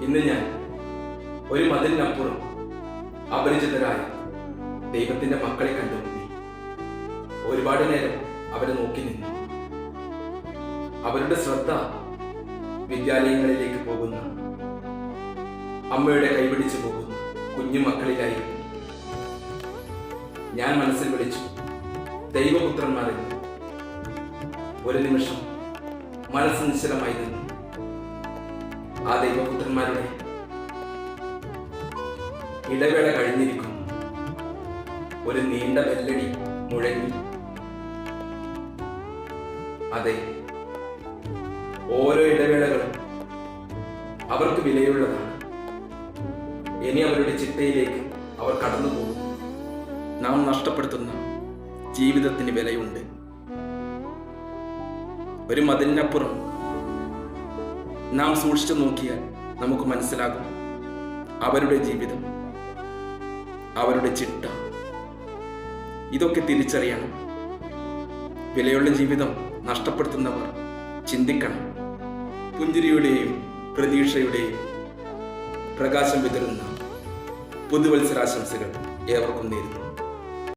ഇന്ന് ഞാൻ ഒരു മതിലിനപ്പുറം അപരിചിതരായ ദൈവത്തിന്റെ മക്കളെ കണ്ടുമുട്ടി. ഒരുപാട് നേരം അവരെ നോക്കി നിന്നു. അവരുടെ ശ്രദ്ധ വിദ്യാലയങ്ങളിലേക്ക് പോകുന്ന, അമ്മയുടെ കൈപിടിച്ചു പോകുന്ന കുഞ്ഞു മക്കളിലായിരുന്നു. ഞാൻ മനസ്സിൽ വിളിച്ചു, ദൈവപുത്രന്മാരെന്ന്. ഒരു നിമിഷം മനസ്സ് നിശ്ചലമായി നിന്നു. ആ ദൈവപുത്രന്മാരുടെ ഇടവേള കഴിഞ്ഞിരിക്കുന്നു. ഒരു നീണ്ട ബെല്ലടി മുഴങ്ങി. അതെ, ഓരോ ഇടവേളകളും അവർക്ക് വിലയുള്ളതാണ്. ഇനി അവരുടെ ചിട്ടയിലേക്ക് അവർ കടന്നു പോകും. നാം നഷ്ടപ്പെടുത്തുന്ന ജീവിതത്തിന് വിലയുണ്ട്. ഒരു മതിലിനപ്പുറം നാം സൂക്ഷിച്ചു നോക്കിയാൽ നമുക്ക് മനസ്സിലാകും അവരുടെ ജീവിതം, അവരുടെ ചിട്ട. ഇതൊക്കെ തിരിച്ചറിയണം. വിലയുള്ള ജീവിതം നഷ്ടപ്പെടുത്തുന്നവർ ചിന്തിക്കണം. പുഞ്ചിരിയുടെയും പ്രതീക്ഷയുടെയും പ്രകാശം വിതറുന്ന പുതുവത്സരാശംസകൾ ഏവർക്കും നേരുന്നു.